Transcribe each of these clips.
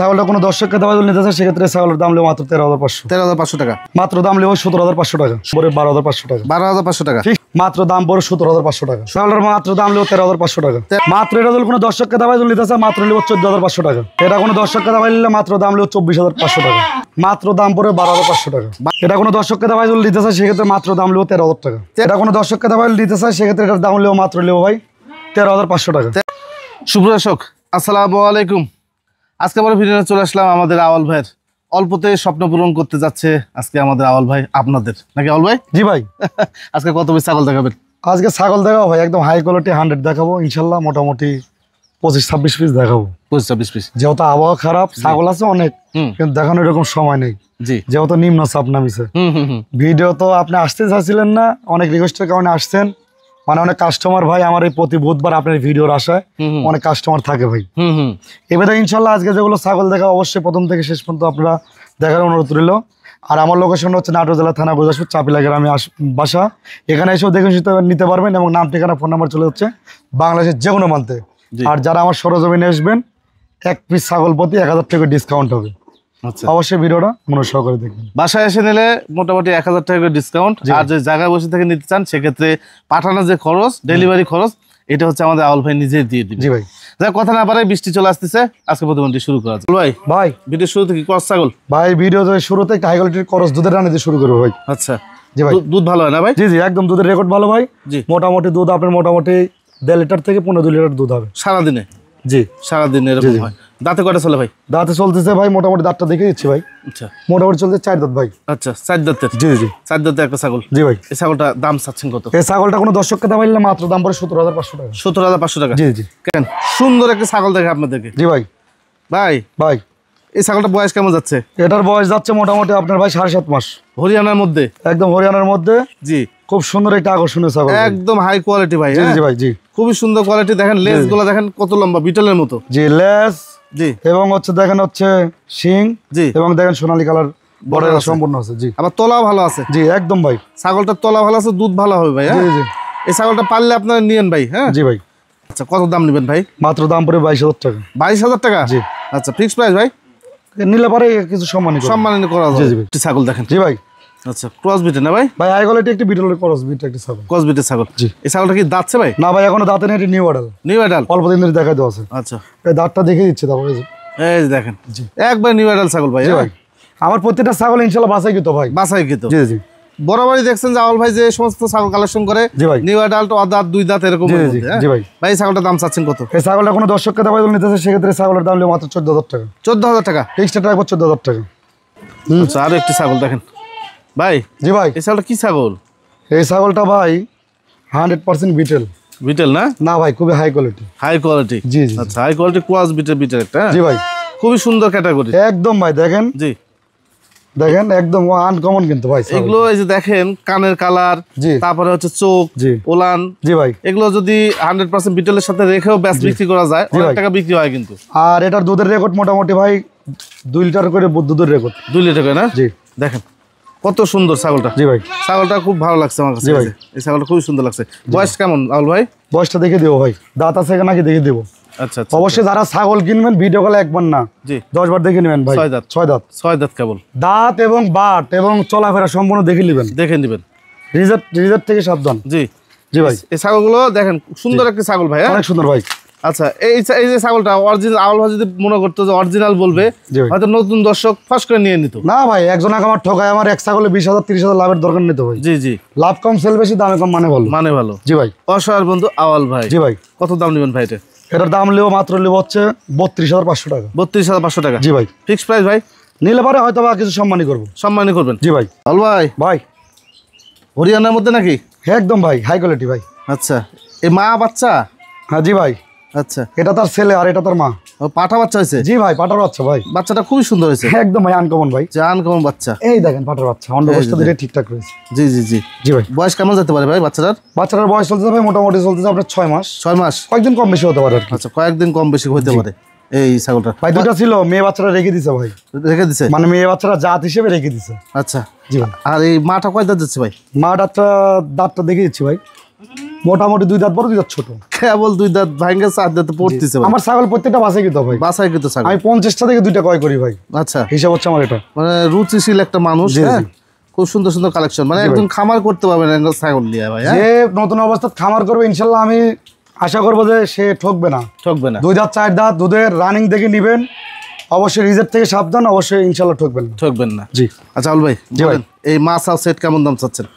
ছাগলটা কোনো দর্শককে দাম নিতে চায় সেক্ষেত্রে ছাগলের দাম মাত্র 13,500 টাকা। মাত্র দাম নেব 17,500 টাকা, পরে 12,500 টাকা, 12,500 টাকা। ঠিক মাত্র দাম পরে 17,500 টাকা। ছাগলের মাত্র দাম নেব 13,500 টাকা। মাত্র এটা যদি কোনো দর্শককে দাম নিতে চায় মাত্র নেব 14,500 টাকা। এটা কোনো দর্শককে দাম নিলে মাত্র দাম নেব 24,500 টাকা, মাত্র দাম পরে 12,500 টাকা। এটা কোনো দর্শককে দাম নিতে চায় সেক্ষেত্রে মাত্র দাম নেব 13,000 টাকা। এটা কোনো দর্শককে দাম নিতে চায় সেক্ষেত্রে এটার দাম নেব মাত্র নেব ভাই 13,500 টাকা। সুপ্রদর্শক আসসালামু আলাইকুম। আজকে আমরা ভিডিও চলে আসলাম আমাদের আওয়াল ভাইয়ের অল্পতে স্বপ্ন পূরণ করতে যাচ্ছে আজকে আমাদের আওয়াল ভাই আপনাদের নাকি আওয়াল ভাই? জি ভাই। আজকে কত পিস ছাগল দেখাবেন? আজকে ছাগল দেখাবো ভাই একদম হাই কোয়ালিটি 100 দেখাবো ইনশাল্লাহ। মোটামুটি 25-26 পিস দেখাবো। 25-26 পিস। যেহেতু আবহাওয়া খারাপ, ছাগল আছে অনেক কিন্তু দেখানোর এরকম সময় নেই, যেহেতু নিম্ন চাপ নামিছে। ভিডিও তো আপনি আসতে চাইছিলেন না, অনেক রিকোয়েস্টের কারণে আসছেন। মানে অনেক কাস্টমার ভাই আমার এই প্রতি বুধবার আপনার ভিডিওর আশায় অনেক কাস্টমার থাকে ভাই। এবারে ইনশাল্লাহ আজকে যেগুলো ছাগল দেখা অবশ্যই প্রথম থেকে শেষ পর্যন্ত আপনারা দেখার অনুরোধ রইল। আর আমার লোকেশন হচ্ছে নাটোর জেলা থানা গুরদাসপুর চাপিলা গ্রামে বাসা। এখানে এসেও দেখে নিতে পারবেন এবং নাম ঠিকানা ফোন নাম্বার চলে যাচ্ছে বাংলাদেশের যে কোনো প্রান্তে। আর যারা আমার সরজমিনে আসবেন এক পিস ছাগল প্রতি 1,000 টাকা ডিসকাউন্ট হবে। অবশ্যই ভিডিওটা মনোযোগ সহকারে দেখবেন। বাসায় এসে নিলে মোটামুটি 1,000 টাকা ডিসকাউন্ট। আর যে জায়গায় বসে থেকে নিতে চান সেক্ষেত্রে পাঠানোর যে খরচ, ডেলিভারি খরচ, এটা হচ্ছে আমাদের আওয়াল ভাই নিজে দিয়ে দিবে। জি ভাই। যাই কথা না পারে, বৃষ্টি চলে আসতেছে, আজকে প্রতিদিনটি শুরু করা যাক। ভাই ভাই ভিডিও শুরু থেকে ক্রস ছাগল ভাই, ভিডিও শুরুতে একটা হাই কোয়ালিটির ক্রস দুধের রান্না দিয়ে শুরু করবো ভাই। আচ্ছা জি ভাই। দুধ ভালো হয় না ভাই? জি জি একদম দুধের রেকর্ড ভালো ভাই। জি মোটামুটি দুধ আপনার মোটামুটি 1.5 লিটার থেকে 2 লিটার দুধ হবে সারাদিনে। জি সারাদিনে এরকম হয়। দাঁতে কয়টা চলে ভাই? দাঁতে চলতেছে ভাই মোটামুটি, দাঁতটা দেখে দিচ্ছি ভাই। আচ্ছা মোটামুটি চলছে 4 দাঁত ভাই। আচ্ছা 4 দাঁতের? জি জি 4 দাঁতের একটা ছাগল। জি ভাই। এই ছাগলটা দাম চাচ্ছেন কত? এই ছাগলটা কোনো দর্শককে দাম নিলে মাত্র দাম পড়ে 17,500 টাকা। 17,500 টাকা? জি জি। কেন সুন্দর একটা ছাগল দেখে আপনাদেরকে। জি ভাই। ভাই ভাই এই ছাগলটা বয়স কেমন যাচ্ছে? এটার বয়স যাচ্ছে মোটামুটি আপনার ভাই 7.5 মাস। হরিয়ানার মধ্যে? একদম হরিয়ানার মধ্যে। জি খুব সুন্দর একটা আকর্ষণীয় ছাগল, একদম হাই কোয়ালিটি ভাই। জি ভাই। জি খুবই সুন্দর কোয়ালিটি। দেখেন লেজ গুলো দেখেন কত লম্বা, বিটলের মতো। জি লেজ। জি এবং হচ্ছে দেখেন হচ্ছে শিং। জি এবং দেখেন সোনালী কালার বর্ডার সম্পূর্ণ আছে। জি আবার তলাও ভালো আছে। জি একদম ভাই। ছাগলটার তলা ভালো আছে, দুধ ভালো হবে ভাই। জি জি। এই ছাগলটা পারলে আপনারা নিয়েন ভাই। হ্যাঁ জি ভাই। আচ্ছা কত দাম নেবেন ভাই? মাত্র দাম পড়ে 22,000 টাকা। 22,000 টাকা? জি। আচ্ছা ফিক্স প্রাইস ভাই? নিলে পরে কিছু সম্মানিত করা যাবে। জি জি। ছাগল দেখেন। জি ভাই। আচ্ছা ক্রস বিটের না ভাই? ভাই হাই কোয়ালিটি একটি বিটলের ক্রস বিট একটা ছাগল। ক্রস বিটের ছাগল। জি। এই ছাগলটা কি দাঁতছে ভাই? না ভাই এখনো দাঁতে নেই, এটা নিউ অ্যাডাল। নিউ অ্যাডাল অল্প দিন ধরে দেখাই দেওয়া আছে। আচ্ছা এই দাঁতটা দেখে দিচ্ছে তারপরে। এই যে দেখেন। জি একবার নিউ অ্যাডাল ছাগল ভাই। জি ভাই। আমার প্রত্যেকটা ছাগল ইনশাআল্লাহ বাছাইকৃত ভাই। বাছাইকৃত? জি জি। বরাবরই দেখছেন যে আওয়াল ভাই যে সমস্ত ছাগল কালেকশন করে নিউ অ্যাডাল্ট, অদাঁত, 2 দাঁত এরকম। জি ভাই। ভাই এই ছাগলটার দাম চাচ্ছেন কত? এই ছাগলটা কোনো দর্শককে দাম নিতে চায় সেক্ষেত্রে ছাগলের দাম হলো মাত্র 14,000 টাকা। 14,000 টাকা? ফিক্সড রাখবো 14,000 টাকা। আচ্ছা আরো একটি ছাগল দেখেন ভাই। জি ভাই। এই ছাগলটা কি ছাগল? এই ছাগলটা ভাই 100% বিটেল। বিটেল না? না ভাই খুবই হাই কোয়ালিটি। High quality? জি জি। আচ্ছা হাই কোয়ালিটি ক্রস বিটের একটা। জি ভাই খুবই সুন্দর ক্যাটাগরি একদম ভাই। দেখেন। জি দেখেন একদম আনকমন কিন্তু ভাই এগুলো। এই যে দেখেন কানের কালার, তারপরে হচ্ছে চোখ, ওলান। জি ভাই এগুলো যদি 100% বিটেলের সাথে রেখেও ব্যাস বিক্রি করা যায়, অনেক টাকা বিক্রি হয় কিন্তু। আর এটার দুধের রেকর্ড মোটামুটি ভাই 2 লিটার করে দুধের রেকর্ড। 2 লিটার করে না? জি দেখেন কত সুন্দর ছাগলটা। জি ভাই ছাগলটা খুব ভালো লাগছে আমার কাছে। এই ছাগলটা খুবই সুন্দর লাগছে। বয়স কেমন আউল ভাই? বয়সটা দেখে দেবো ভাই, দাঁত আছে নাকি দেখে দেবো। আচ্ছা অবশ্যই যারা ছাগল কিনবেন ভিডিও কলে একবার না 10 বার দেখে নেবেন ভাই। 6 দাঁত? 6 দাঁত। 6 দাঁত কেবল? দাঁত এবং বাট এবং চলাফেরা সম্পূর্ণ দেখে নেবেন। দেখে নেবেন। রিজার্ভ থেকে সাবধান। জি জি ভাই। এই ছাগলগুলো দেখেন সুন্দর একটা ছাগল ভাই। অনেক সুন্দর ভাই। আচ্ছা এই যে ছাগলটা অরিজিনাল আওয়াল ভাই যদি মনে করতো যে অরিজিনাল বলবে হয়তো নতুন দর্শক ফাঁস করে নিয়ে নিত। না ভাই একজন আমার ঠকায়, আমার এক ছাগলে 20,000 30,000 লাভের দরকার নিতে ভাই। জি জি। লাভ কম সেল বেশি, দামে কম মানে ভালো। মানে ভালো। জি ভাই। অসহায় বন্ধু আওয়াল ভাই। জি ভাই। কত দাম নেবেন ভাই এটা? এটার দাম নেব মাত্র নেব হচ্ছে 32,500 টাকা। 32,500 টাকা? জি ভাই। ফিক্স প্রাইস ভাই? নিলে পরে হয়তো বা কিছু সম্মানই করবো। সম্মানই করবেন? জি ভাই। আওয়াল ভাই ভাই হরিয়ানার মধ্যে নাকি? একদম ভাই হাই কোয়ালিটি ভাই। আচ্ছা এই মা বাচ্চা? হ্যাঁ জি ভাই। আচ্ছা এটা তার ছেলে আর এটা তার মা। পাঠা বাচ্চা হয়েছে? জি ভাই পাঠার বাচ্চা ভাই। বাচ্চাটা খুবই সুন্দর হয়েছে। একদম ভাই আনকমন ভাই। আনকমন বাচ্চা। এই দেখেন পাঠার বাচ্চা, অবস্থা দিলে ঠিকঠাক রয়েছে। জি জি জি জি ভাই। বয়স কেমন যেতে পারে ভাই বাচ্চাটার? বাচ্চাটার বয়স চলতেছে ভাই মোটামুটি চলতেছে আপনার 6 মাস। 6 মাস? কয়েকদিন কম বেশি হতে পারে। আচ্ছা কয়েকদিন কম বেশি হতে পারে। এই ছাগলটা ভাই দুটো ছিল, মেয়ে বাচ্চাটা রেখে দিছে ভাই। রেখে দিছে মানে মেয়ে বাচ্চাটা জাত হিসেবে রেখে দিছে। আচ্ছা জি ভাই। আর এই মাটা কয় দাঁত যাচ্ছে ভাই? মাটা দাঁতটা দেখে দিচ্ছি ভাই। মোটামুটি 2 দাঁত বড় 2 দাঁত ছোট। কেবল 2 দাঁত ভাঙা 4 দাঁত পড়তেছে ভাই। আমার ছাগল প্রত্যেকটা বাছাই কিন্তু ভাই, বাছাই কিন্তু ছাগল। আমি 50টা থেকে 2টা ক্রয় করি ভাই। আচ্ছা, হিসাব হচ্ছে আমার এটা। মানে রুচিশীল একটা মানুষ। হ্যাঁ, খুব সুন্দর সুন্দর কালেকশন, মানে একদম খামার করতে পারবেন ছাগল দিয়ে ভাই। যে নতুন অবস্থায় খামার করবে ইনশাআল্লাহ আমি আশা করবো যে সে ঠকবে না। 2 দাঁত 4 দাঁত দুধের রানিং দেখে নিবেন, অবশ্যই রিজেক্ট থেকে সাবধান, অবশ্যই ইনশাআল্লাহ ঠকবেন না। জি আচ্ছা আউল ভাই, বলেন এই মাছ আর সেট কেমন দাম চাচ্ছেন?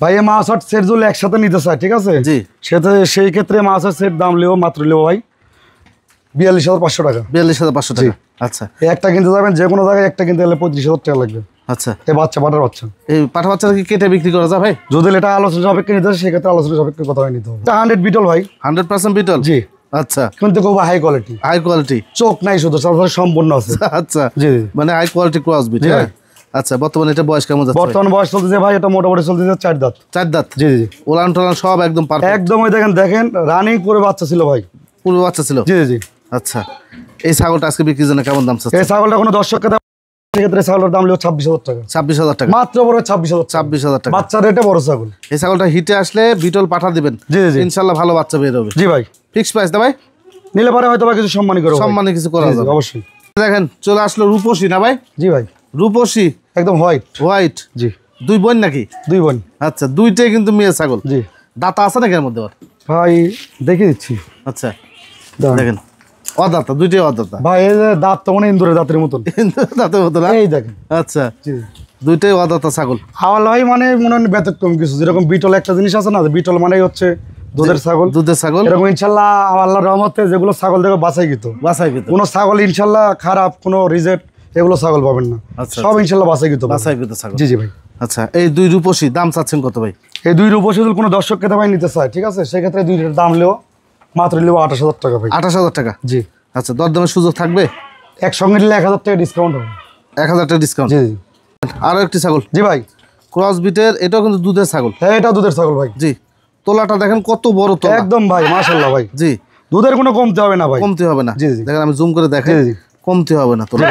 ভাই এই মাছ আর সেট যদি একসাথে নিতে চাই, ঠিক আছে, জি সেই ক্ষেত্রে মাছ আর সেট দাম লিও মাত্র লিও ভাই 42,500 টাকা। 42,500 টাকা। আচ্ছা, একটা কিনতে যাবেন যে কোনো জায়গায়, একটা কিনতে গেলে 35,000 টাকা লাগবে। আচ্ছা, এই পাঠার বাচ্চা, এই পাঠা বাচ্চাটা কি কেটে বিক্রি করা যায় ভাই? যদি এটা আলোচনা সাপেক্ষে নিতে হয় সেক্ষেত্রে আলোচনা সাপেক্ষে কথা নিতে হবে। 100 বিটল ভাই, 100% বিটল। জি আচ্ছা, কিন্তু খুব হাই কোয়ালিটি। হাই কোয়ালিটি, চোখ নাই শুধু, সম্পূর্ণ আছে। আচ্ছা জি, মানে হাই কোয়ালিটি ক্রস বিট। আচ্ছা, বর্তমানে এটা বয়স কেমন যাচ্ছে? বর্তমান বয়স চলতেছে ভাই এটা মোটামুটি চলতেছে 4 দাঁত। 4 দাঁত। জি জি, ওলান টোলান সব একদম পারফেক্ট। একদম ওই দেখেন রানিং করে বাচ্চা ছিল ভাই, পুরো বাচ্চা ছিল। জি জি। আচ্ছা, এই ছাগলটা আজকে বিক্রির জন্য কেমন দাম চাচ্ছেন? এই ছাগলটা কোনো দর্শককে সেক্ষেত্রে ছাগলের দাম হলো 26,000 টাকা। 26,000 টাকা মাত্র, বড় 26,000 টাকা বাচ্চা রেটে বড় ছাগল। এই ছাগলটা হিটে আসলে বিটল পাঠা দিবেন। জি জি, ইনশাআল্লাহ ভালো বাচ্চা বের হবে। জি ভাই, ফিক্স প্রাইস দা ভাই? নিলে পারে হয়তো বা কিছু সম্মানী করব, সম্মানী কিছু করা যাবে অবশ্যই। দেখেন চলে আসলো রূপসী না ভাই? জি ভাই, রূপসী একদম হোয়াইট। জি, 2 বোন নাকি? 2 বোন। আচ্ছা, দুইটাই কিন্তু মেয়ে ছাগল। জি, দাঁতা আছে নাকি এর মধ্যে ভাই? দেখে দিচ্ছি। আচ্ছা দেখেন, অদাতা, দুইটাই অদাতা ভাই। এই যে দাঁত তো মানে ইন্দুরের দাঁতের মতন, দাঁতের মতন, এই দেখেন। আচ্ছা, দুইটাই অদাতা ছাগল। হাওয়াল ভাই মানে মনে হয় ব্যতিক্রম কিছু, যেরকম বিটল একটা জিনিস আছে না, বিটল মানে হচ্ছে দুধের ছাগল। দুধের ছাগল এরকম ইনশাআল্লাহ আল্লাহর রহমতে যেগুলো ছাগল দেখো বাছাই কিন্তু কোনো ছাগল ইনশাআল্লাহ খারাপ কোনো রিজেক্ট এগুলো ছাগল পাবেন না। সব ইনশাআল্লাহ বাছাই কিন্তু ছাগল। জি জি ভাই। আচ্ছা, এই 2 রূপসী দাম চাচ্ছেন কত ভাই? এই 2 রূপসী যদি কোনো দর্শক খেতে ভাই নিতে চায়, ঠিক আছে, সেক্ষেত্রে 2টার দাম লিও মাত্র লিও 28,000 টাকা ভাই। 28,000 টাকা। জি। আচ্ছা, দরদামের সুযোগ থাকবে? একসঙ্গে নিলে 1,000 টাকা ডিসকাউন্ট হবে। 1,000 টাকা ডিসকাউন্ট। জি জি। আরো একটি ছাগল। জি ভাই, ক্রস বিটের, এটাও কিন্তু দুধের ছাগল। হ্যাঁ, এটা দুধের ছাগল ভাই। জি, তোলাটা দেখেন কত বড় তোলা, একদম ভাই মাশাআল্লাহ ভাই। জি, দুধের কোনো কমতি হবে না ভাই, কমতি হবে না। জি জি, দেখেন আমি জুম করে দেখাই, কমতি হবে না তোলা।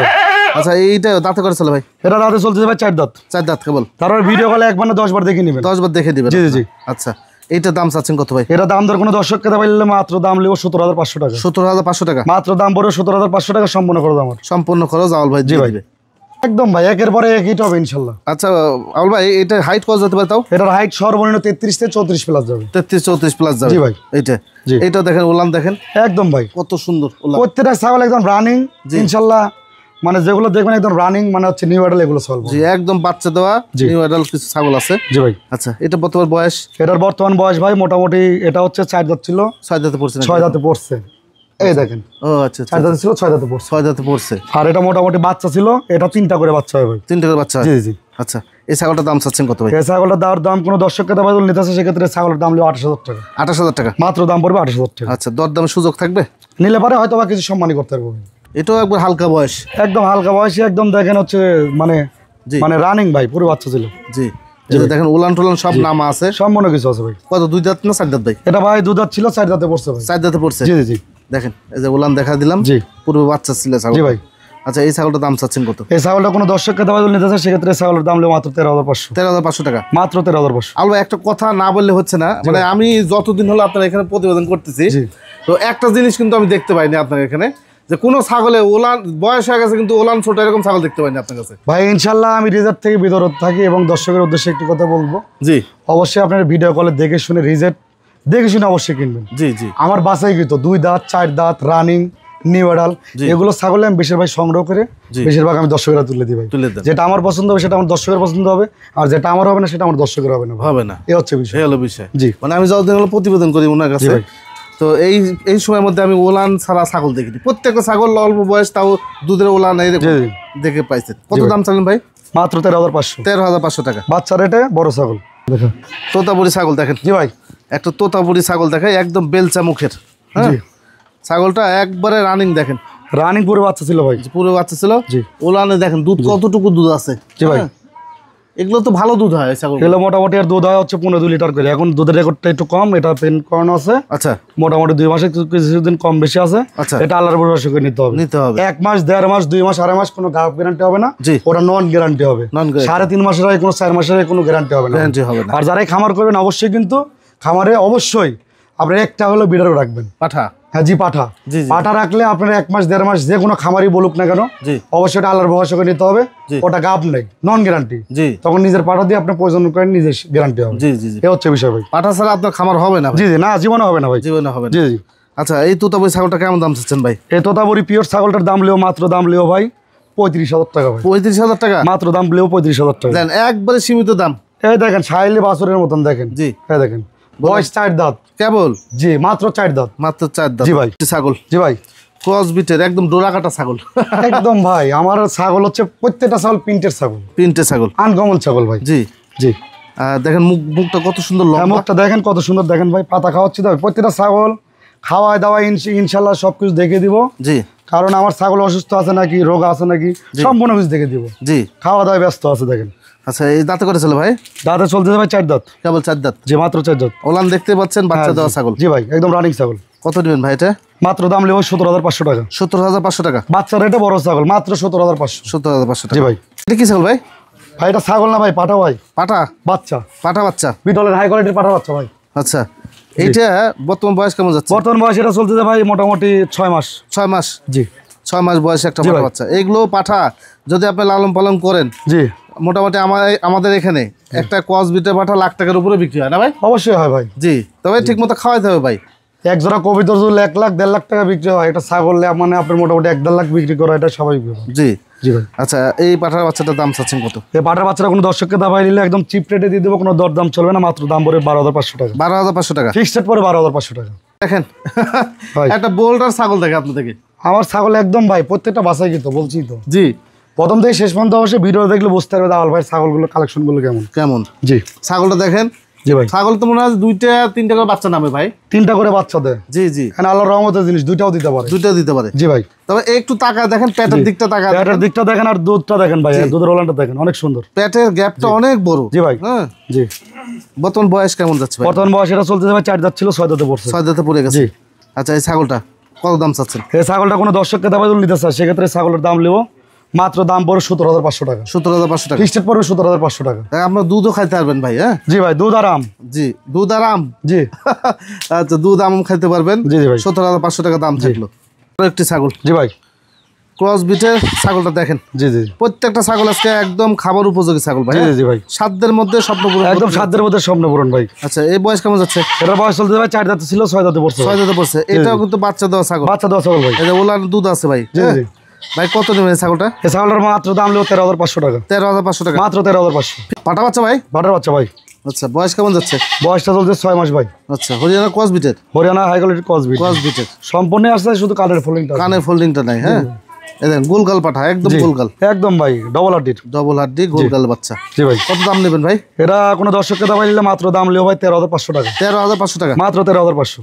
আচ্ছা, এইটা দাঁতে করে চলে ভাই? এটা দাঁতে চলতেছে ভাই 4 দাঁত। 4 দাঁত কেবল। তারপর ভিডিও কলে একবার না 10 বার দেখে নেবেন। 10 বার দেখে দিবেন। জি জি। আচ্ছা, এইটার দাম চাচ্ছেন কত ভাই? এটা দাম দর কোনো দর্শক খেতে পারলে মাত্র দাম লিও 17,500 টাকা। 17,500 টাকা মাত্র দাম পড়বে। 17,500 টাকা সম্পূর্ণ খরচ আমার। সম্পূর্ণ খরচ আউল ভাই জি ভাই, একদম ভাই একের পরে এক হিট হবে ইনশাআল্লাহ। আচ্ছা আউল ভাই, এটা হাইট কত যেতে পারে তাও? এটার হাইট সর্বনিম্ন 33 থেকে 34 প্লাস যাবে। 33-34 প্লাস যাবে। জি ভাই। এইটা দেখেন, ওলান দেখেন একদম ভাই কত সুন্দর ওলান। প্রত্যেকটা ছাগল একদম রানিং ইনশাআল্লাহ, মানে যেগুলো দেখবেন একদম রানিং, মানে হচ্ছে নিউ অ্যাডাল এগুলো ছাগল। জি, একদম বাচ্চা দেওয়া নিউ অ্যাডাল কিছু ছাগল আছে। জি ভাই। আচ্ছা, এটা বর্তমান বয়স? এটার বর্তমান বয়স ভাই মোটামুটি এটা হচ্ছে 4 দাঁত ছিল, 6 দাঁতে পড়ছে। 6 দাঁতে পড়ছে, এই দেখেন। ও আচ্ছা, 4 দাঁতে ছিল, 6 দাঁতে পড়ছে। 6 দাঁতে পড়ছে। আর এটা মোটামুটি বাচ্চা ছিল, এটা 3টা করে বাচ্চা হয় ভাই। 3টা করে বাচ্চা? জি জি। আচ্ছা, এই ছাগলটার দাম চাচ্ছেন কত ভাই? এই ছাগলটার দাম কোনো দর্শককে দাম নিতে আছে, সেক্ষেত্রে ছাগলের দাম হলো 28,000 টাকা। 28,000 টাকা মাত্র দাম পড়বে, 28,000 টাকা। আচ্ছা, দরদামের সুযোগ থাকবে? নিলে পারে হয়তো বা কিছু সম্মানই করতে পারবো। এটাও একবার হালকা বয়স, একদম হালকা বয়সী, একদম দেখেন হচ্ছে মানে রানিং ভাই, পুরো বাচ্চা ছিল। জি, দেখেন উলান টুলান সব নামা আছে, সম্পূর্ণ কিছু আছে ভাই। কত, 2 দাঁত না 4 দাঁত ভাই? এটা ভাই 2 দাঁত ছিল, 4 দাঁতে পড়ছে ভাই। 4 দাঁতে পড়ছে। জি জি। দেখেন এই যে উলান দেখা দিলাম। জি, পুরো বাচ্চা ছিল ছাগল। জি ভাই। আচ্ছা, এই ছাগলটার দাম চাচ্ছেন কত? এই ছাগলটা কোনো দর্শককে দাম নিতে চায়, সেক্ষেত্রে ছাগলের দাম হলো মাত্র 13,500। 13,500 টাকা মাত্র, 13,500। আলবা একটা কথা না বললে হচ্ছে না, মানে আমি যতদিন হলো আপনার এখানে প্রতিবেদন করতেছি, তো একটা জিনিস কিন্তু আমি দেখতে পাইনি আপনার এখানে, যে কোনো ছাগলে ওলান বয়স হয়ে গেছে কিন্তু ওলান ছোট এরকম ছাগল দেখতে পাইনি আপনার কাছে ভাই। ইনশাল্লাহ আমি রিজার্ভ থেকে বিতরণ থাকি, এবং দর্শকের উদ্দেশ্যে একটু কথা বলবো। জি, অবশ্যই আপনার ভিডিও কলে দেখে শুনে রিজার্ভ দেখে শুনে অবশ্যই কিনবেন। জি জি। আমার বাসায় কিন্তু 2 দাঁত 4 দাঁত রানিং নিউ অ্যাডাল এগুলো ছাগলে আমি বেশিরভাগ সংগ্রহ করে বেশিরভাগ আমি দর্শকেরা তুলে দিই ভাই। যেটা আমার পছন্দ হবে সেটা আমার দর্শকের পছন্দ হবে, আর যেটা আমার হবে না সেটা আমার দর্শকের হবে না। হবে না, এই হচ্ছে বিষয়। এই হলো বিষয়। জি, মানে আমি যতদিন হলো প্রতিবেদন করি ওনার কাছে, তো এই সময়ের মধ্যে আমি ওলান ছাড়া ছাগল দেখিনি। প্রত্যেকটা ছাগল অল্প বয়স, তাও দুধের ওলান এই দেখে পাইছেন। কত দাম চাইলেন ভাই? মাত্র 13,500। 13,500 টাকা বাচ্চা রেটে বড় ছাগল। দেখেন তোতাপুরি ছাগল দেখেন। জি ভাই, একটা তোতাপুরি ছাগল দেখায়, একদম বেলচা মুখের। হ্যাঁ, ছাগলটা একবারে রানিং দেখেন, রানিং পুরো বাচ্চা ছিল ভাই, পুরো বাচ্চা ছিল। জি, ওলানে দেখেন দুধ কতটুকু দুধ আছে। জি ভাই, এগুলো তো ভালো দুধ হয় ছাগল। এগুলো মোটামুটি আর দুধ হয় হচ্ছে 15-2 লিটার করে। এখন দুধের রেকর্ডটা একটু কম, এটা পেন করানো আছে। আচ্ছা, মোটামুটি 2 মাসে কিছুদিন কম বেশি আছে। আচ্ছা, এটা আল্লাহর ভরসা করে নিতে হবে। 1 মাস 1.5 মাস 2 মাস 2.5 মাস কোনো গ্যারান্টি হবে না। ওটা নন গ্যারান্টি হবে। 3.5 মাসের হয় কোনো 4 মাসের কোনো গ্যারান্টি হবে না। আর যারাই খামার করবেন অবশ্যই কিন্তু খামারে অবশ্যই আপনার একটা হলো বিডারও রাখবেন, পাঠা। হ্যাঁ জি, পাঠা। পাঠা রাখলে আপনার 1 মাস 1.5 মাস যে কোনো খামারই বলুক না কেন, অবশ্যই এটা আল্লাহর ভরসা করে নিতে হবে। ওটা গাব নেই, নন গ্যারান্টি। তখন নিজের পাঠা দিয়ে আপনি প্রয়োজন করেন, নিজের গ্যারান্টি হবে। এই হচ্ছে বিষয় ভাই। পাঠা ছাড়া আপনার খামার হবে না? জি জি, না জীবনে হবে না ভাই, জীবনে হবে না। জি জি। আচ্ছা, এই তোতাপুরি ছাগলটা কেমন দাম চাচ্ছেন ভাই? এই তোতাপুরি পিওর ছাগলটার দাম লিও মাত্র দাম লিও ভাই 35,000 টাকা ভাই। 35,000 টাকা মাত্র দাম লিও 35,000 টাকা। দেন একবারে সীমিত দাম। এই দেখেন সাইলে বাছুরের মতন দেখেন। জি, এই দেখেন বয়স 4 দাঁত কেবল। জি, মাত্র 4 দাঁত। মাত্র 4 দাঁত। জি ভাই। ছাগল। জি ভাই। ক্রস বিটের একদম ডোরা কাটা ছাগল। একদম ভাই, আমার ছাগল হচ্ছে প্রত্যেকটা ছাগল প্রিন্টের ছাগল। প্রিন্টের ছাগল, আনকমন ছাগল ভাই। জি জি। দেখেন মুখটা কত সুন্দর, মুখটা দেখেন কত সুন্দর। দেখেন ভাই পাতা খাওয়াচ্ছি তো, প্রত্যেকটা ছাগল খাওয়ায় দাওয়ায় ইনশাল্লাহ সবকিছু দেখে দিব। জি, কারণ আমার ছাগল অসুস্থ আছে নাকি, রোগ আছে নাকি, সম্পূর্ণ কিছু দেখে দিব। জি, খাওয়া দাওয়ায় ব্যস্ত আছে দেখেন। আচ্ছা, এই দাঁতে করে চলে ভাই? দাঁতে চলতে ভাই 4 দাঁত। কেবল 4 দাঁত? জি, মাত্র 4 দাঁত। ওলান দেখতে পাচ্ছেন, বাচ্চা দেওয়া ছাগল। জি ভাই, একদম রানিং ছাগল। কত দিবেন ভাই এটা? মাত্র দাম লিখো 17,500 টাকা। 17,500 টাকা? বাচ্চা রেটে বড় ছাগল মাত্র 17,500। 17,500 টাকা। জি ভাই। এটা কি ছাগল ভাই? ভাই এটা ছাগল না ভাই, পাঠা ভাই। পাঠা বাচ্চা? পাঠা বাচ্চা, বিটলের হাই কোয়ালিটির পাঠা বাচ্চা ভাই। আচ্ছা, এইটা বর্তমান বয়স কেমন যাচ্ছে? বর্তমান বয়স এটা চলতেছে ভাই মোটামুটি 6 মাস। 6 মাস? জি, 6 মাস বয়সে একটা পাঠা বাচ্চা। এইগুলো পাঠা যদি আপনি লালন পালন করেন, জি, মোটামুটি আমাদের এখানে একটা ক্রস বিটের পাঠা লাখ টাকার উপরে বিক্রি হয় না ভাই? অবশ্যই হয় ভাই। জি, তবে ঠিক মতো খাওয়াইতে হবে ভাই। এক জোড়া কবিতর যদি 1 লাখ 1.5 লাখ টাকা বিক্রি হয়, এটা ছাগল মানে আপনার মোটামুটি 1.5 লাখ বিক্রি করা এটা স্বাভাবিক। জি জি ভাই। আচ্ছা, এই পাঠার বাচ্চাটার দাম চাচ্ছেন কত? এই পাঠার বাচ্চাটা কোনো দর্শককে দাবাই নিলে একদম চিপ রেটে দিয়ে দেবো, কোনো দর দাম চলবে না। মাত্র দাম পড়ে 12,500 টাকা। 12,500 টাকা ফিক্সড রেট পরে 12,500 টাকা। দেখেন একটা বোল্ডার ছাগল দেখে আপনি থেকে। আমার ছাগল একদম ভাই প্রত্যেকটা বাসায় কিন্তু বলছি তো। জি, প্রথম থেকে শেষ পর্যন্ত অবশ্যই ভিডিও দেখলে বুঝতে পারবে দাওয়াল ভাই ছাগলগুলো কালেকশনগুলো কেমন কেমন। জি, ছাগলটা দেখেন। জি ভাই। ছাগল তো মনে হয় 2টা 3টা করে বাচ্চা নামে ভাই? 3টা করে বাচ্চা দেয়। জি জি, এখানে আল্লাহর রহমতের জিনিস, 2টাও দিতে পারে। 2টাও দিতে পারে। জি ভাই। তবে একটু তাকায় দেখেন পেটের দিকটা, তাকায় পেটের দিকটা দেখেন আর দুধটা দেখেন ভাই, দুধের ওলানটা দেখেন অনেক সুন্দর। পেটের গ্যাপটা অনেক বড়। জি ভাই। হ্যাঁ জি। বর্তমান বয়স কেমন যাচ্ছে ভাই? বর্তমান বয়স এটা চলতেছে ভাই 4 দাঁত ছিল, 6 দাঁতে পড়ছে। 6 দাঁতে পড়ে গেছে। জি। আচ্ছা, এই ছাগলটা কত দাম চাচ্ছেন? এই ছাগলটা কোনো দর্শককে দাবাই নিতে চায়, সেক্ষেত্রে ছাগলের দাম নেব মাত্র দাম পড়ে 17,500 টাকা। 17,500 টাকা ফিক্সড পড়বে 17,500 টাকা। আপনার দুধও খাইতে পারবেন ভাই? হ্যাঁ জি ভাই, দুধ আরাম। জি, দুধ আরাম। জি। আচ্ছা, দুধ আম খাইতে পারবেন। জি জি ভাই। 17,500 টাকা দাম থাকলো। একটি ছাগল। জি ভাই। ক্রস বিটের ছাগলটা দেখেন। জি জি, প্রত্যেকটা ছাগল আজকে একদম খাবার উপযোগী ছাগল ভাই। জি জি ভাই। সাধ্যের মধ্যে স্বপ্ন পূরণ, একদম সাধ্যের মধ্যে স্বপ্ন পূরণ ভাই। আচ্ছা, এই বয়স কেমন যাচ্ছে? এটার বয়স চলতে ভাই 4 দাঁতে ছিল, 6 দাঁতে পড়ছে। 6 দাঁতে পড়ছে। এটাও কিন্তু বাচ্চা দেওয়া ছাগল। বাচ্চা দেওয়া ছাগল ভাই। এই যে ওলার দুধ আছে ভাই। জি জি ভাই। কত নেবেন ছাগলটা? এই ছাগলটার মাত্র দাম হলো 13,500 টাকা। 13,500 টাকা? মাত্র 13,500। পাটা বাচ্চা ভাই? পাটার বাচ্চা ভাই। আচ্ছা, বয়স কেমন যাচ্ছে? বয়সটা চলছে 6 মাস ভাই। আচ্ছা, হরিয়ানা ক্রস বিটের? হরিয়ানা হাই কোয়ালিটির ক্রস বিট। ক্রস বিটের সম্পূর্ণ আসছে, শুধু কানের ফোল্ডিংটা, কানের ফোল্ডিংটা নাই। হ্যাঁ, এই দেখেন গোলগাল পাঠা, একদম গোলগাল, একদম ভাই ডবল হাড্ডি গোলগাল বাচ্চা। জি ভাই। কত দাম নেবেন ভাই? এটা কোনো দর্শককে দাবাই নিলে মাত্র দাম লিও ভাই 13,500 টাকা। 13,500 টাকা? মাত্র 13,500।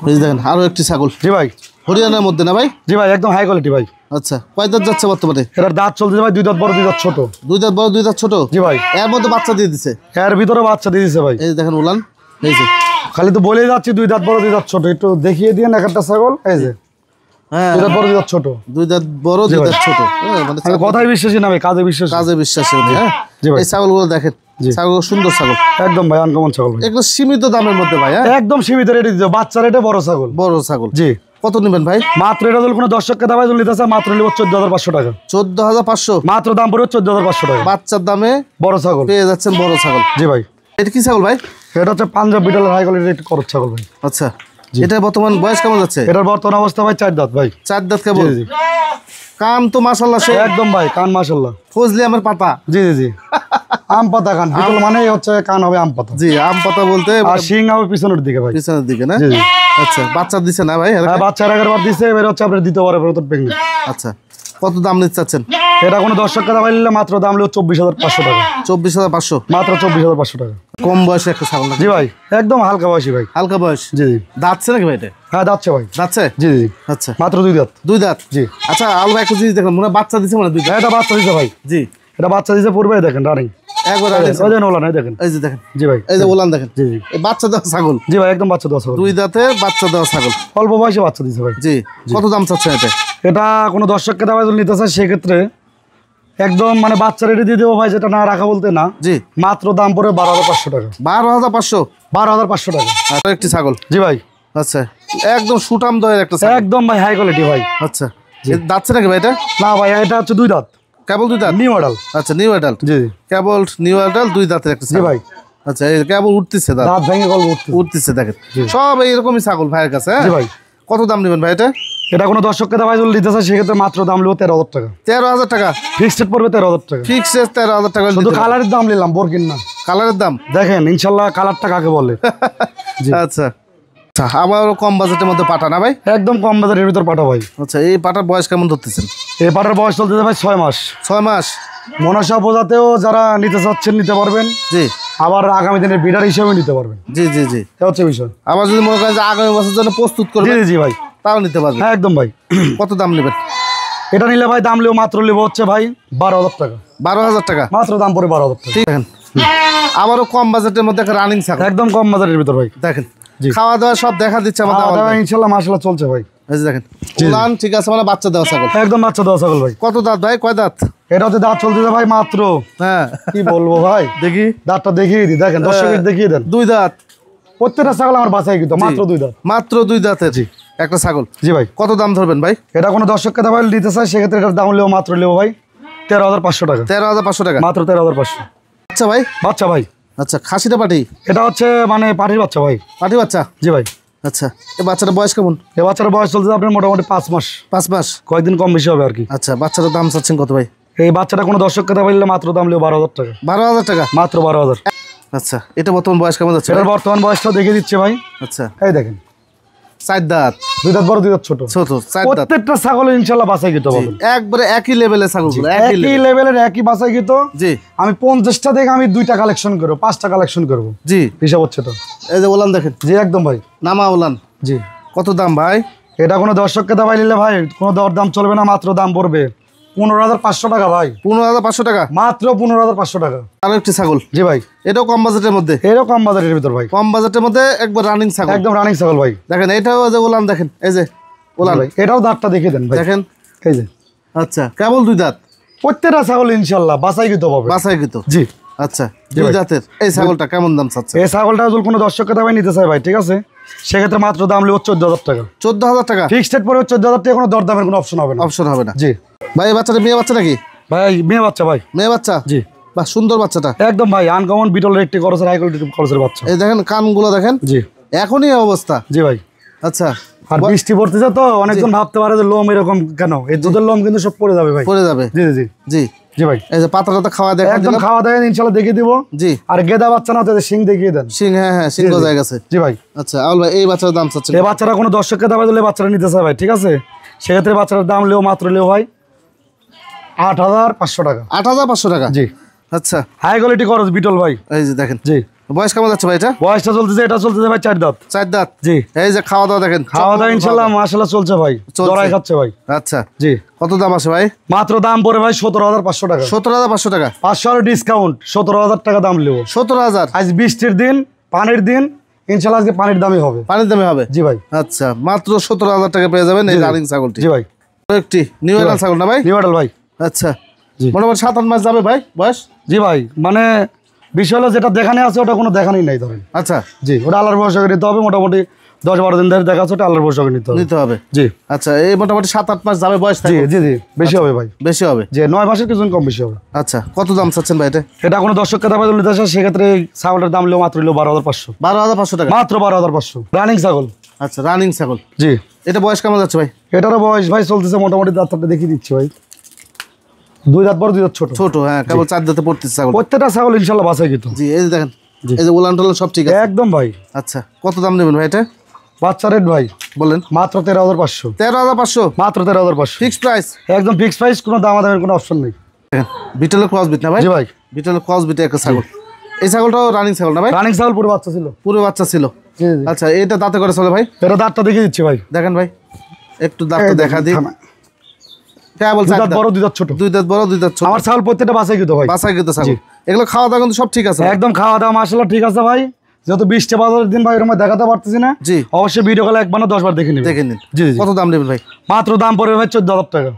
এই দেখেন আরো একটি ছাগল। জি ভাই। হরিয়ানার মধ্যে না ভাই? জি ভাই, একদম হাই কোয়ালিটি ভাই। আচ্ছা, কয় দাঁত যাচ্ছে বর্তমানে? এটার দাঁত চলছে ভাই 2 দাঁত বড় 2 দাঁত ছোট। 2 দাঁত বড় 2 দাঁত ছোট? জি ভাই। এর মধ্যে বাচ্চা দিয়ে দিছে? এর ভিতরে বাচ্চা দিয়ে দিছে ভাই। এই দেখেন উলান, এই যে খালি তো বলেই যাচ্ছি 2 দাঁত বড় 2 দাঁত ছোট। একটু দেখিয়ে দিয়ে একটা ছাগল। এই যে হ্যাঁ, 2 দাঁত বড় 2 দাঁত ছোট। 2 দাঁত বড় 2 দাঁত ছোট। মানে কথাই বিশ্বাসী না ভাই, কাজে বিশ্বাসী। কাজে বিশ্বাসী। হ্যাঁ জি ভাই। এই ছাগলগুলো দেখেন, ছাগল সুন্দর ছাগল, একদম ভাই আনকমন ছাগল ভাই। একদম সীমিত দামের মধ্যে ভাই। হ্যাঁ, একদম সীমিত রেটে দিতে, বাচ্চা রেটে বড় ছাগল। বড় ছাগল। জি। কত নেবেন ভাই? মাত্র এটা যদি কোনো দর্শককে দাবাই নিতে চায় মাত্র নেব 14,500 টাকা। 14,500? মাত্র দাম পড়বে 14,500 টাকা। বাচ্চার দামে বড় ছাগল পেয়ে যাচ্ছেন, বড় ছাগল। জি ভাই। এটা কি ছাগল ভাই? এটা হচ্ছে পাঞ্জাব বিটলের হাই কোয়ালিটির করত ছাগল ভাই। আচ্ছা, এটা বর্তমান বয়স কেমন যাচ্ছে? এটার বর্তমান অবস্থা ভাই 4 দাঁত ভাই। 4 দাঁত কেবল? জি জি। কান তো মাশাআল্লাহ সে একদম ভাই, কান মাশাআল্লাহ ফজলি আমের পাতা। জি জি জি, আম পাতা কান। বিটল মানে হচ্ছে কান হবে আম পাতা। জি, আম পাতা বলতে আর শিং হবে পিছনের দিকে ভাই। পিছনের দিকে না? জি জি। আচ্ছা, বাচ্চা দিছে না ভাই? হ্যাঁ, বাচ্চা আগের বার দিছে, এবারে হচ্ছে আপনার দ্বিতীয়বারের পর তো প্রেগন্যান্ট। আচ্ছা, কত দাম নিতে চাচ্ছেন? এটা কোনো দর্শককে দাবাই নিলে মাত্র দাম হলো 24,500 টাকা। 24,500? মাত্র 24,500 টাকা। কম বয়সে একটা ছাগল? জি ভাই, একদম হালকা বয়সী ভাই। হালকা বয়স? জি জি। দাঁতছে নাকি ভাই এটা? হ্যাঁ, দাঁতছে ভাই। দাঁতছে? জি জি। আচ্ছা, মাত্র 2 দাঁত। 2 দাঁত? জি। আচ্ছা, আলগা একটা জিনিস দেখেন, মনে হয় বাচ্চা দিছে মানে 2 দাঁত। এটা বাচ্চা দিছে ভাই। জি, এটা বাচ্চা দিছে পূর্বে দেখেন রানিং একবার। ওই যে ওলান দেখেন, এই যে দেখেন। জি ভাই, এই যে ওলান দেখেন। জি জি, এই বাচ্চা দেওয়া ছাগল। জি ভাই, একদম বাচ্চা দেওয়া ছাগল। 2 দাঁতে বাচ্চা দেওয়া ছাগল, অল্প বয়সে বাচ্চা দিছে ভাই। জি। কত দাম চাচ্ছে এটা? এটা কোনো দর্শককে দাবাই নিতে চায়, সেক্ষেত্রে একদম মানে বাচ্চা রেডি দিয়ে দেবো ভাই, যেটা না রাখা বলতে না। জি, মাত্র দাম পড়ে 12,500 টাকা। 12,500? 12,500 টাকা। আর একটি ছাগল। জি ভাই। আচ্ছা, একদম সুটাম দয়ের একটা একদম ভাই হাই কোয়ালিটি ভাই। আচ্ছা, দাঁতছে নাকি ভাই এটা? না ভাই, এটা হচ্ছে 2 দাঁত। কেবল 2 দাঁত? New adult. আচ্ছা, নিউ অ্যাডাল্ট। জি, কেবল নিউ অ্যাডাল্ট 2 দাঁতের একটা ছাগল। জি ভাই। আচ্ছা, এই কেবল উঠতেছে, দাঁত ভেঙে গল্প উঠতেছে দেখেন। সব এইরকমই ছাগল ভাইয়ের কাছে। জি ভাই। কত দাম নেবেন ভাই এটা? এটা কোনো দর্শককে ভাই যদি নিতে চায় সেক্ষেত্রে মাত্র দাম নেবো 13,000 টাকা। 13,000 টাকা ফিক্সড রেট পড়বে 13,000 টাকা। ফিক্সড 13,000 টাকা। শুধু কালারের দাম নিলাম, বোরকিন না। কালারের দাম দেখেন ইনশাল্লাহ কালারটা কাকে বলে। আচ্ছা আচ্ছা, আবার কম বাজেটের মধ্যে পাঠা না ভাই? একদম কম বাজেটের ভিতর পাঠা ভাই। আচ্ছা, এই পাঠার বয়স কেমন ধরতেছেন? এই পাঠার বয়স চলতেছে ভাই 6 মাস। 6 মাস। মনসা প্রজাতেও যারা নিতে চাচ্ছেন নিতে পারবেন। জি। আবার আগামী দিনের বিডার হিসেবে নিতে পারবেন। জি জি জি, এটা হচ্ছে বিষয়। আবার যদি মনে করেন যে আগামী বছরের জন্য প্রস্তুত করবেন। জি জি ভাই, তাও নিতে পারবেন। হ্যাঁ একদম ভাই। কত দাম নেবেন এটা নিলে ভাই? দাম লিও মাত্র লিব হচ্ছে ভাই 12,000 টাকা। 12,000 টাকা মাত্র দাম পড়ে 12,000 টাকা। ঠিক আছে। আবারও কম বাজেটের মধ্যে একটা রানিং ছাগল। একদম কম বাজেটের ভিতর ভাই। দেখেন খাওয়া দাওয়া সব দেখা দিচ্ছে আমাদের। খাওয়া দাওয়া ইনশাআল্লাহ মাশাআল্লাহ চলছে ভাই। এই যে দেখেন উলান ঠিক আছে, মানে বাচ্চা দেওয়া ছাগল। একদম বাচ্চা দেওয়া ছাগল ভাই। কত দাঁত ভাই? কয় দাঁত? এটা হচ্ছে দাঁত চলতেছে ভাই মাত্র। হ্যাঁ কি বলবো ভাই, দেখি দাঁতটা দেখিয়ে দিই। দেখেন দর্শকের দেখিয়ে দেন। 2 দাঁত। প্রত্যেকটা ছাগল আমার বাছাই কিন্তু মাত্র 2 দাঁত। মাত্র 2 দাঁতের জি একটা ছাগল। জি ভাই। কত দাম ধরবেন ভাই? এটা কোনো দর্শককে ভাই নিতে চায় সেক্ষেত্রে এটার দাম লিও মাত্র লিও ভাই 13,500 টাকা। 13,500 টাকা মাত্র 13,500। আচ্ছা ভাই। বাচ্চা ভাই। আচ্ছা, খাসিটা পাটি? এটা হচ্ছে মানে পাটির বাচ্চা ভাই। পাটি বাচ্চা? জি ভাই। আচ্ছা, এই বাচ্চাটার বয়স কেমন? এই বাচ্চার বয়স চলছে আপনার মোটামুটি 5 মাস। 5 মাস, কয়েকদিন কম বেশি হবে আর কি। আচ্ছা, বাচ্চাটার দাম চাচ্ছেন কত ভাই? এই বাচ্চাটা কোনো দর্শককে বললে মাত্র দাম লিও 12,000 টাকা। 12,000 টাকা? মাত্র 12,000। আচ্ছা, এটা বর্তমান বয়স কেমন যাচ্ছে? এটার বর্তমান বয়সটা দেখিয়ে দিচ্ছে ভাই। আচ্ছা, এই দেখেন 4 দাঁত। 2 দাঁত বড়, 2 দাঁত ছোট। ছোট 4 দাঁত। প্রত্যেকটা ছাগল ইনশাআল্লাহ বাছাই কিতো পাবেন। একবারে একই লেভেলের ছাগলগুলো, একই লেভেলের, একই বাছাই কিতো। জি। আমি 50টা থেকে আমি 2টা কালেকশন করব, 5টা কালেকশন করব। জি, হিসাব হচ্ছে তো। এই যে ওলান দেখেন। জি একদম ভাই, নামা ওলান। জি। কত দাম ভাই? এটা কোনো দর্শককে দাবাই নিলে ভাই কোনো দাম চলবে না, মাত্র দাম পড়বে 15,500 টাকা ভাই। 15,500 টাকা? মাত্র 15,500 টাকা। আরো একটি ছাগল। জি ভাই। এটাও কম বাজেটের মধ্যে? এটাও কম বাজেটের ভিতর ভাই। কম বাজেটের মধ্যে একবার রানিং ছাগল। একদম রানিং ছাগল ভাই। দেখেন এটাও যে ওলান দেখেন, এই যে ওলান ভাই। এটাও দাঁতটা দেখিয়ে দেন ভাই। দেখেন এই যে। আচ্ছা, কেবল 2 দাঁত। প্রত্যেকটা ছাগল ইনশাআল্লাহ বাছাইকৃত পাবে। বাছাইকৃত? জি। আচ্ছা, 2 দাঁতের এই ছাগলটা কেমন দাম চাচ্ছে? এই ছাগলটা যদি কোনো দর্শককে দাবাই নিতে চায় ভাই, ঠিক আছে, সেক্ষেত্রে মাত্র দাম লিব 14,000 টাকা। 14,000 টাকা? ফিক্সড রেট পড়বে 14,000 টাকা। কোনো দরদামের কোনো অপশন হবে না। অপশন হবে না? জি ভাই। এই বাচ্চাটা মেয়ে বাচ্চা নাকি ভাই? মেয়ে বাচ্চা ভাই। মেয়ে বাচ্চা? জি। বাহ, সুন্দর বাচ্চাটা। একদম ভাই আনকমন বিটল রেটটি খরচের হাই কোয়ালিটি খরচের বাচ্চা। এই দেখেন কানগুলো দেখেন। জি। এখনই অবস্থা। জি ভাই। আচ্ছা, আর বৃষ্টি পড়তেছে তো অনেকজন ভাবতে পারে যে লোম এরকম কেন। এই দুধের লোম কিন্তু সব পড়ে যাবে ভাই। পড়ে যাবে? জি জি জি জি ভাই। এই যে পাতা খাওয়া দেয়, একদম খাওয়া দেয় ইনশাআল্লাহ দেখিয়ে দিব। জি। আর গেদা বাচ্চা না তো সিং দেখিয়ে দেন। সিং? হ্যাঁ হ্যাঁ, সিং গজায় গেছে। জি ভাই। আচ্ছা আউল ভাই, এই বাচ্চার দাম চাচ্ছেন? এই বাচ্চাটা কোনো দর্শককে দাবাই দিলে বাচ্চাটা নিতে চায় ভাই, ঠিক আছে, সেক্ষেত্রে বাচ্চাটার দাম লিও মাত্র লিও ভাই 8,500 টাকা। 8,500 টাকা? জি। আচ্ছা, হাই কোয়ালিটি খরচ বিটল ভাই। এই যে দেখেন। জি। বয়স কেমন যাচ্ছে ভাই? এটা বয়সটা চলতেছে, এটা চলতেছে ভাই 4 দাঁত। 4 দাঁত? জি। এই যে খাওয়া দাওয়া দেখেন। খাওয়া দাওয়া ইনশাআল্লাহ মাশাআল্লাহ চলছে ভাই, জড়াই খাচ্ছে ভাই। আচ্ছা জি। কত দাম আছে ভাই? মাত্র দাম পড়ে ভাই 17,500 টাকা। 17,500 টাকা? 500 ডিসকাউন্ট 17,000 টাকা দাম লিব। 17,000? আজ বৃষ্টির দিন, পানির দিন, ইনশাআল্লাহ আজকে পানির দামই হবে। পানির দামে হবে? জি ভাই। আচ্ছা, মাত্র 17,000 টাকা পেয়ে যাবেন এই রানিং ছাগলটি। জি ভাই। একটি নিউ অ্যাডাল ছাগল না ভাই? নিউ অ্যাডাল ভাই। আচ্ছা, মোটামুটি 7-8 মাস যাবে ভাই বয়স? জি ভাই, মানে বিষয় হলো যেটা দেখানে আছে ওটা কোনো দেখানেই নাই ধরেন। আচ্ছা জি, ওটা আল্লাহর ভরসা করে নিতে হবে। মোটামুটি 10-12 দিন ধরে দেখা আছে, ওটা আল্লাহর ভরসা করে নিতে হবে। জি। আচ্ছা, এই মোটামুটি 7-8 মাস যাবে বয়স? জি জি জি, বেশি হবে ভাই, বেশি হবে। যে 9 মাসের কিছু কম বেশি হবে। আচ্ছা, কত দাম চাচ্ছেন ভাই এটা? এটা কোনো দর্শককে দাবাই নিতে আসে সেক্ষেত্রে ছাগলের দাম লিও মাত্র লিও 12,500। 12,500 টাকা? মাত্র 12,500। রানিং ছাগল? আচ্ছা, রানিং ছাগল। জি। এটা বয়স কেমন যাচ্ছে ভাই? এটারও বয়স ভাই চলতেছে মোটামুটি, দাঁতটা দেখিয়ে দিচ্ছি ভাই, 2 দাঁত বড়, 2 দাঁত ছোট। ছোট? হ্যাঁ, কেবল 4 দাঁতে পড়তেছে ছাগল। প্রত্যেকটা ছাগল ইনশাআল্লাহ বাছাই কিন্তু। জি। এই যে দেখেন, এই যে ওলান টোলান সব ঠিক আছে একদম ভাই। আচ্ছা, কত দাম নেবেন ভাই এটা? বাচ্চা রেট ভাই বলেন? মাত্র 13,500। 13,500? মাত্র 13,500 ফিক্সড প্রাইস? একদম ফিক্সড প্রাইস, কোনো দামাদামের কোনো অপশন নেই। বিটলের ক্রস বিট না ভাই? জি ভাই, বিটলের ক্রস বিটে একটা ছাগল। এই ছাগলটাও রানিং ছাগল না ভাই? রানিং ছাগল, পুরো বাচ্চা ছিল। পুরো বাচ্চা ছিল? জি জি। আচ্ছা, এটা দাঁতে করে চলে ভাই? এটা দাঁতটা দেখিয়ে দিচ্ছি ভাই, দেখেন ভাই, একটু দাঁতটা দেখা দিই। কেবল 4 দাঁত বড়, 2 দাঁত ছোট। 2 দাঁত বড়, 2 দাঁত ছোট। আমার ছাগল প্রত্যেকটা বাছাইকৃত ভাই। বাছাইকৃত ছাগল। এগুলো খাওয়া দাওয়া কিন্তু সব ঠিক আছে? একদম খাওয়া দাওয়া মাশাআল্লাহ ঠিক আছে ভাই। যেহেতু 20টা বাজারের দিন ভাই এর মধ্যে দেখাতে পারতেছি না। জি। অবশ্যই ভিডিও কলে একবার না 10 বার দেখে নিন। দেখে নিন। জি জি। কত দাম নেবেন ভাই? মাত্র দাম পড়বে ভাই 14,000 টাকা।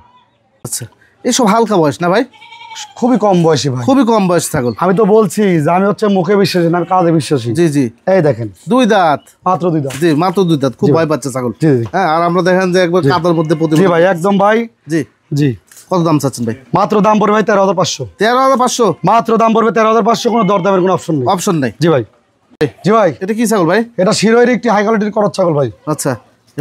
আচ্ছা, এইসব হালকা বয়স না ভাই? খুবই কম বয়সী ভাই, খুবই কম বয়স ছাগল। আমি তো বলছি যে আমি হচ্ছে মুখে বিশ্বাসী না, কাজে বিশ্বাসী। জি জি, এই দেখেন 2 দাঁত, মাত্র 2 দাঁত। জি মাত্র 2 দাঁত, খুব ভয় পাচ্ছে ছাগল। জি জি, হ্যাঁ, আর আমরা দেখেন যে একবার কাতার মধ্যে প্রতি। জি ভাই একদম ভাই। জি জি, কত দাম চাচ্ছেন ভাই? মাত্র দাম পড়বে ভাই 13,500। 13,500 মাত্র দাম পড়বে 13,500, কোনো দরদামের কোনো অপশন নেই। অপশন নাই। জি ভাই। জি ভাই, এটা কি ছাগল ভাই? এটা শিরোইর একটি হাই কোয়ালিটির করত ছাগল ভাই। আচ্ছা,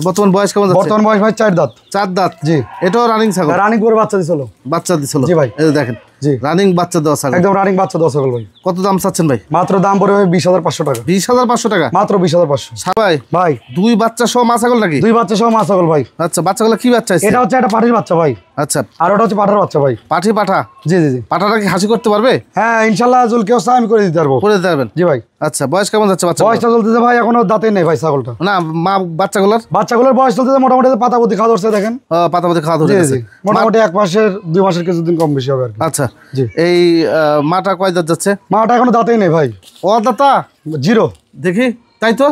বর্তমান বয়স কেমন যাচ্ছে? বর্তমান বয়স ভাই 4 দাঁত। 4 দাঁত। জি, এটাও রানিং ছাগল? রানিং করে বাচ্চা দিছিল। বাচ্চা দিছিল? জি ভাই। এই দেখেন, জি রানিং বাচ্চা দেওয়া ছাগল, একদম রানিং বাচ্চা দেওয়া ছাগল ভাই। কত দাম চাচ্ছেন ভাই? মাত্র দাম পড়বে ভাই 20,500 টাকা। 20,500 টাকা? মাত্র 20,500। সবাই ভাই 2 বাচ্চা সহ মা ছাগল নাকি? 2 বাচ্চা সহ মা ছাগল ভাই। আচ্ছা, বাচ্চাগুলো কি বাচ্চা? এটা হচ্ছে একটা পাঠির বাচ্চা ভাই। আচ্ছা, আর ওটা হচ্ছে পাঠার বাচ্চা ভাই। পাঠি পাঠা? জি জি জি। পাঠাটা কি হাসি করতে পারবে? হ্যাঁ ইনশাআল্লাহ, জুল কেউ চায় আমি করে দিতে পারবো। করে দিতে পারবেন? জি ভাই। আচ্ছা, বয়স কেমন যাচ্ছে বাচ্চা? বয়সটা চলতেছে ভাই, এখনো দাঁতে নেই ভাই ছাগলটা। না, মা বাচ্চাগুলোর? বাচ্চাগুলোর বয়স চলতেছে মোটামুটি পাতাপতি খাওয়া ধরছে দেখেন। পাতাপাতি খাওয়া ধরে গেছে মোটামুটি 1 মাসের 2 মাসের কিছুদিন কম বেশি হবে আর কি। আচ্ছা, জি। এই মাটা কয় দাঁত যাচ্ছে? মাটা এখনো দাঁতেই নেই ভাই। ও দাঁতা? 0। দেখি, তাই তো।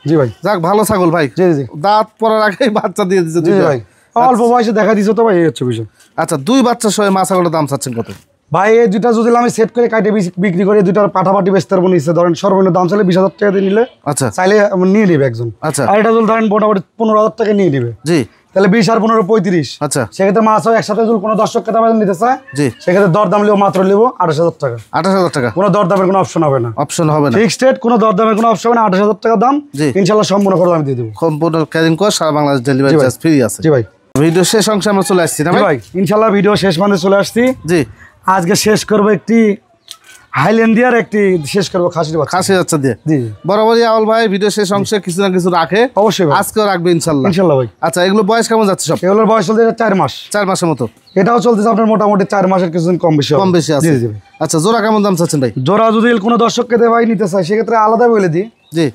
জি ভাই। যাক, ভালো ছাগল ভাই। জি জি দাঁত পড়ার আগেই বাচ্চা দিয়ে দিচ্ছে। জি ভাই, অল্প বয়সে দেখা দিছো তো ভাই, এই হচ্ছে বিষয়। আচ্ছা, 2 বাচ্চা সহ মা ছাগলের দাম চাচ্ছেন কত ভাই? এই দুইটা যদি আমি সেট করে কাটে বিক্রি করে দুইটার পাঠাপাটি বেচতে পারবো নিচ্ছে, ধরেন সর্বনিম্ন দাম চাইলে 20,000 টাকা দিয়ে নিলে, আচ্ছা চাইলে নিয়ে নিবে একজন। আচ্ছা, আর এটা যদি ধরেন মোটামুটি 15,000 টাকা নিয়ে নিবে, জি, তাহলে 20 আর 15 35। আচ্ছা, সেক্ষেত্রে মাছ একসাথে যদি কোনো দর্শক কেতা নিতে চায়, জি, সেক্ষেত্রে দরদাম লিও মাত্র লিবো 28,000 টাকা। 28,000 টাকা? কোনো দরদামের কোনো অপশন হবে না। অপশন হবে না? ফিক্সড রেট, কোনো দরদামের কোনো অপশন হবে না। 28,000 টাকা দাম, জি, ইনশাআল্লাহ সম্পূর্ণ করে আমি দিয়ে দেবো। সম্পূর্ণ ক্যারিং কস্ট সারা বাংলাদেশ ডেলিভারি চার্জ ফ্রি আছে। জি ভাই। ভিডিও শেষ অংশে আমরা চলে আসছি না ভাই? ইনশাআল্লাহ ভিডিও শেষ মানে চলে আসছি। জি, আজকে শেষ করবো একটি হাইল্যান্ডিয়ার, একটি শেষ করবো খাসির বাচ্চা। খাসি বাচ্চা দিয়ে। জি, বরাবরই আওয়াল ভাই ভিডিও শেষ অংশে কিছু না কিছু রাখে, অবশ্যই ভাই। আজকেও রাখবে ইনশাল্লাহ। ইনশাআল্লাহ ভাই। আচ্ছা, এগুলো বয়স কেমন যাচ্ছে সব? এগুলোর বয়স চলছে 4 মাস। 4 মাসের মতো? এটাও চলতেছে আপনার মোটামুটি 4 মাসের কিছুদিন কম বেশি কম বেশি আছে। জি জি ভাই। আচ্ছা, জোড়া কেমন দাম চাচ্ছেন ভাই? জোড়া যদি কোনো দর্শক কেটে ভাই নিতে চায়, সেক্ষেত্রে আলাদা বলে দিই। জি,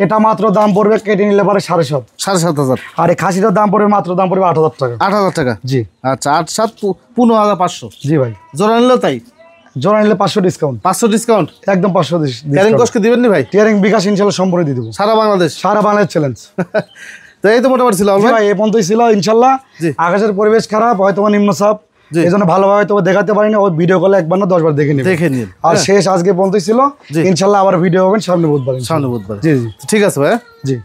এটা মাত্র দাম পড়বে কেটে নিলে পরে 7,500। 7,500? আর এই খাসিটার দাম পড়বে মাত্র দাম পড়বে 8,000 টাকা। 8,000 টাকা? জি। আচ্ছা, 8 7 15,500? জি ভাই। জোড়া নিলেও তাই? জোড়া নিলে 500 ডিসকাউন্ট। 500 ডিসকাউন্ট? একদম 500 ক্যারিং কস্ট দিবেন নি ভাই? টিয়ারিং বিকাশ ইনশাআল্লাহ সম্পূর্ণ দিয়ে দেবো। সারা বাংলাদেশ? সারা বাংলাদেশ চ্যালেঞ্জ। তো এই তো মোটামুটি ছিল ভাই, এই পর্যন্তই ছিল ইনশাআল্লাহ। জি। আকাশের পরিবেশ খারাপ, হয়তো নিম্নচাপ, এই জন্য ভালোভাবে হয়তো দেখাতে পারিনি। ওই ভিডিও কলে 1 বার না 10 বার দেখে নিন। আর শেষ আজকে পর্যন্তই ছিল। ইনশাআল্লাহ আবার ভিডিও হবেন সামনে বুধবার। সামনে বুধবার। জি জি, ঠিক আছে ভাই। জি।